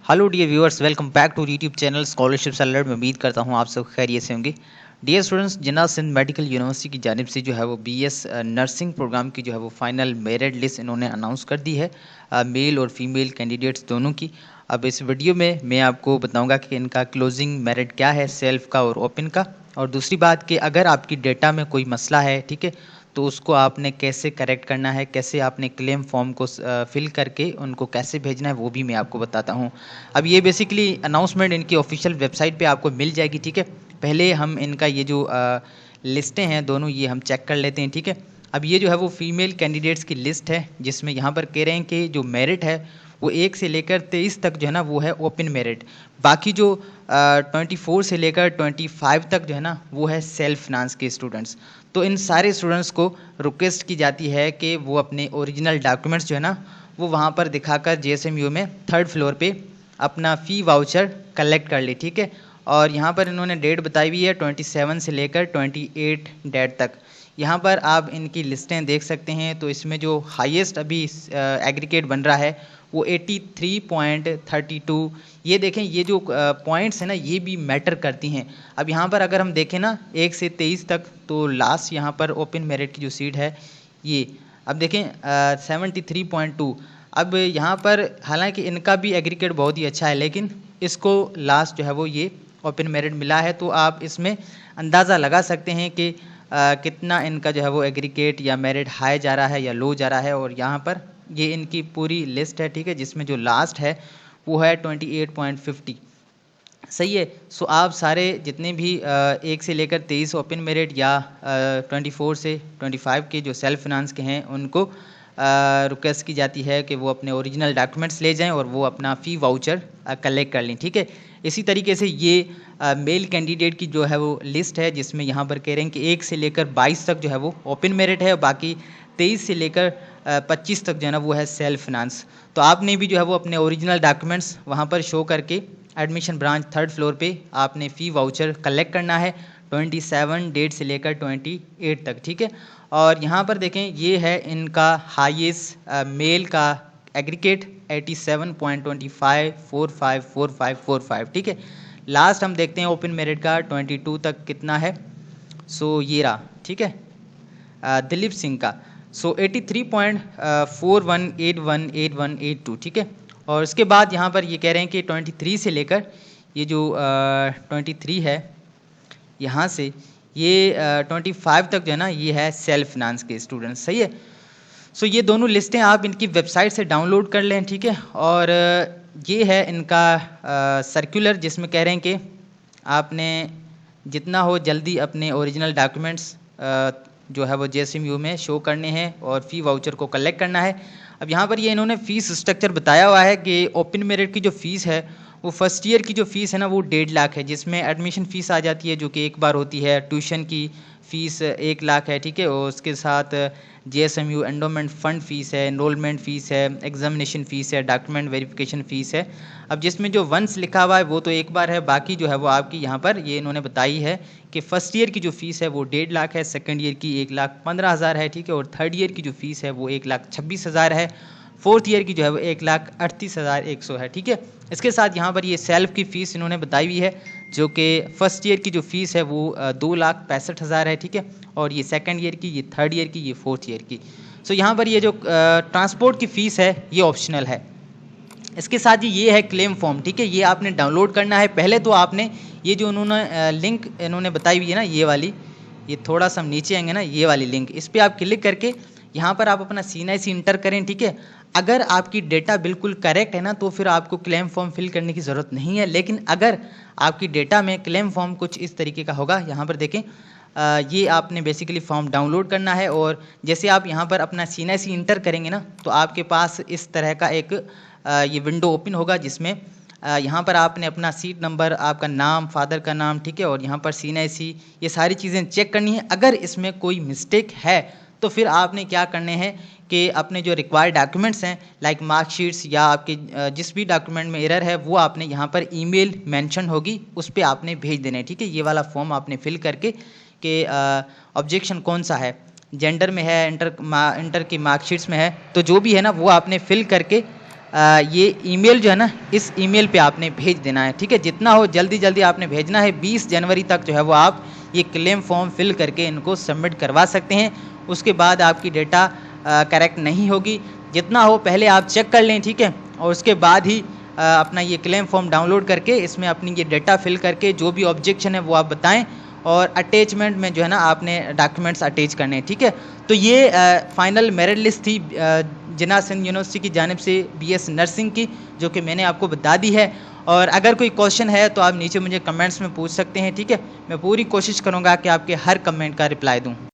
Hello dear viewers, welcome back to YouTube channel scholarship alert. मैं उम्मीद करता हूँ आप सब खैरियत से होंगे। Dear students, Jinnah Sindh medical university की जानिब से जो है वो बीएस नर्सिंग प्रोग्राम की जो है वो फाइनल मेरिट लिस्ट इन्होंने अनाउंस कर दी है, मेल और फीमेल कैंडिडेट्स दोनों की। अब इस वीडियो में मैं आपको बताऊंगा कि इनका क्लोजिंग मेरिट क्या है, सेल्फ का और ओपन का। और दूसरी बात कि अगर आपकी डेटा में कोई मसला है, ठीक है, तो उसको आपने कैसे करेक्ट करना है, कैसे आपने क्लेम फॉर्म को फिल करके उनको कैसे भेजना है, वो भी मैं आपको बताता हूँ। अब ये बेसिकली अनाउंसमेंट इनकी ऑफिशियल वेबसाइट पे आपको मिल जाएगी, ठीक है। पहले हम इनका ये जो लिस्टें हैं दोनों, ये हम चेक कर लेते हैं, ठीक है। अब ये जो है वो फीमेल कैंडिडेट्स की लिस्ट है, जिसमें यहाँ पर कह रहे हैं कि जो मेरिट है वो 1 से लेकर 23 तक जो है ना वो है ओपन मेरिट। बाकी जो 24 से लेकर 25 तक जो है ना वो है सेल्फ फाइनेंस के स्टूडेंट्स। तो इन सारे स्टूडेंट्स को रिक्वेस्ट की जाती है कि वो अपने ओरिजिनल डॉक्यूमेंट्स जो है ना वो वहाँ पर दिखाकर जेएसएमयू में 3rd फ्लोर पे अपना फ़ी वाउचर कलेक्ट कर ले, ठीक है। और यहाँ पर इन्होंने डेट बताई हुई है 27 से लेकर 28 डेट तक। यहाँ पर आप इनकी लिस्टें देख सकते हैं। तो इसमें जो हाईएस्ट अभी एग्रीगेट बन रहा है वो 83.32। ये देखें, ये जो पॉइंट्स हैं ना ये भी मैटर करती हैं। अब यहाँ पर अगर हम देखें ना 1 से 23 तक, तो लास्ट यहाँ पर ओपन मेरिट की जो सीट है ये, अब देखें 73.2। अब यहाँ पर हालांकि इनका भी एग्रीगेट बहुत ही अच्छा है, लेकिन इसको लास्ट जो है वो ये ओपन मेरिट मिला है। तो आप इसमें अंदाज़ा लगा सकते हैं कि कितना इनका जो है वो एग्रीगेट या मेरिट हाई जा रहा है या लो जा रहा है। और यहाँ पर ये इनकी पूरी लिस्ट है, ठीक है, जिसमें जो लास्ट है वो है 28.50। सही है। सो आप सारे जितने भी 1 से लेकर 23 ओपन मेरिट या 24 से 25 के जो सेल्फ फाइनेंस के हैं उनको रिक्वेस्ट की जाती है कि वो अपने ओरिजिनल डॉक्यूमेंट्स ले जाएं और वो अपना फ़ी वाउचर कलेक्ट कर लें, ठीक है। इसी तरीके से ये मेल कैंडिडेट की जो है वो लिस्ट है, जिसमें यहाँ पर कह रहे हैं कि 1 से लेकर 22 तक जो है वो ओपन मेरिट है और बाकी 23 से लेकर 25 तक जो है ना वो है सेल्फ फाइनेंस। तो आपने भी जो है वो अपने ओरिजिनल डॉक्यूमेंट्स वहाँ पर शो करके एडमिशन ब्रांच 3rd फ्लोर पे आपने फ़ी वाउचर कलेक्ट करना है 27 डेट से लेकर 28 तक, ठीक है। और यहाँ पर देखें, ये है इनका हाईएस्ट मेल का एग्रीगेट 87.25454545, ठीक है। लास्ट हम देखते हैं ओपन मेरिट का 22 तक कितना है। सो ये रहा, ठीक है, दिलीप सिंह का। सो 83.41818182, ठीक है। और उसके बाद यहाँ पर ये कह रहे हैं कि 23 से लेकर ये जो 23 है यहाँ से ये 25 तक जो है ना ये है सेल्फ फाइनेंस के स्टूडेंट्स, सही है। सो ये दोनों लिस्टें आप इनकी वेबसाइट से डाउनलोड कर लें, ठीक है। और ये है इनका सर्कुलर, जिसमें कह रहे हैं कि आपने जितना हो जल्दी अपने ओरिजिनल डॉक्यूमेंट्स जो है वो जेएसएमयू में शो करने हैं और फ़ी वाउचर को कलेक्ट करना है। अब यहाँ पर ये इन्होंने फ़ीस स्ट्रक्चर बताया हुआ है कि ओपन मेरिट की जो फ़ीस है वो फर्स्ट ईयर की जो फ़ीस है ना वो 1.5 लाख है, जिसमें एडमिशन फ़ीस आ जाती है जो कि एक बार होती है। ट्यूशन की फ़ीस 1 लाख है, ठीक है। और उसके साथ जेएसएमयू एंडोमेंट फ़ंड फ़ीस है, एनरोलमेंट फ़ीस है, एग्जामिनेशन फ़ीस है, डॉक्यूमेंट वेरिफिकेशन फ़ीस है। अब जिसमें जो वंस लिखा हुआ है वो तो एक बार है, बाकी जो है वो आपकी यहाँ पर ये इन्होंने बताई है कि फ़र्स्ट ईयर की जो फ़ीस है वो 1.5 लाख है, सेकंड ईयर की 1,15,000 है, ठीक है। और थर्ड ईयर की जो फ़ीस है वो 1,26,000 है, फोर्थ ईयर की जो है वो 1,38,100 है, ठीक है। इसके साथ यहाँ पर ये सेल्फ की फ़ीस इन्होंने बताई हुई है, जो कि फर्स्ट ईयर की जो फ़ीस है वो 2,65,000 है, ठीक है। और ये सेकंड ईयर की, ये थर्ड ईयर की, ये फोर्थ ईयर की। सो यहाँ पर ये जो ट्रांसपोर्ट की फ़ीस है ये ऑप्शनल है। इसके साथ ही ये है क्लेम फॉर्म, ठीक है, ये आपने डाउनलोड करना है। पहले तो आपने ये जो उन्होंने लिंक इन्होंने बताई हुई है ना ये वाली, ये थोड़ा सा हम नीचे आएंगे ना, ये वाली लिंक, इस पर आप क्लिक करके यहाँ पर आप अपना CNIC इंटर करें, ठीक है। अगर आपकी डेटा बिल्कुल करेक्ट है ना तो फिर आपको क्लेम फॉर्म फिल करने की ज़रूरत नहीं है। लेकिन अगर आपकी डेटा में क्लेम फॉर्म कुछ इस तरीके का होगा, यहाँ पर देखें, ये आपने बेसिकली फॉर्म डाउनलोड करना है। और जैसे आप यहाँ पर अपना CNIC इंटर करेंगे ना तो आपके पास इस तरह का एक ये विंडो ओपन होगा, जिसमें यहाँ पर आपने अपना सीट नंबर, आपका नाम, फादर का नाम, ठीक है, और यहाँ पर CNIC, ये सारी चीज़ें चेक करनी है। अगर इसमें कोई मिस्टेक है तो फिर आपने क्या करने हैं कि अपने जो रिक्वायर्ड डॉक्यूमेंट्स हैं लाइक मार्कशीट्स या आपके जिस भी डॉक्यूमेंट में एरर है वो आपने यहाँ पर ईमेल मेंशन होगी उस पर आपने भेज देना है, ठीक है। ये वाला फॉर्म आपने फिल करके कि ऑब्जेक्शन कौन सा है, जेंडर में है, इंटर की मार्कशीट्स में है, तो जो भी है ना वो आपने फिल करके ये ईमेल जो है ना, इस ईमेल पे आपने भेज देना है, ठीक है। जितना हो जल्दी जल्दी आपने भेजना है। 20 जनवरी तक जो है वो आप ये क्लेम फॉर्म फिल करके इनको सबमिट करवा सकते हैं। उसके बाद आपकी डेटा करेक्ट नहीं होगी। जितना हो पहले आप चेक कर लें, ठीक है, और उसके बाद ही अपना ये क्लेम फॉर्म डाउनलोड करके इसमें अपनी ये डेटा फिल करके जो भी ऑब्जेक्शन है वो आप बताएं, और अटैचमेंट में जो है ना आपने डॉक्यूमेंट्स अटैच करने हैं, ठीक है। तो ये फाइनल मेरिट लिस्ट थी जिन्ना सिंध यूनिवर्सिटी की जानिब से बीएस नर्सिंग की, जो कि मैंने आपको बता दी है। और अगर कोई क्वेश्चन है तो आप नीचे मुझे कमेंट्स में पूछ सकते हैं, ठीक है। मैं पूरी कोशिश करूँगा कि आपके हर कमेंट का रिप्लाई दूँ।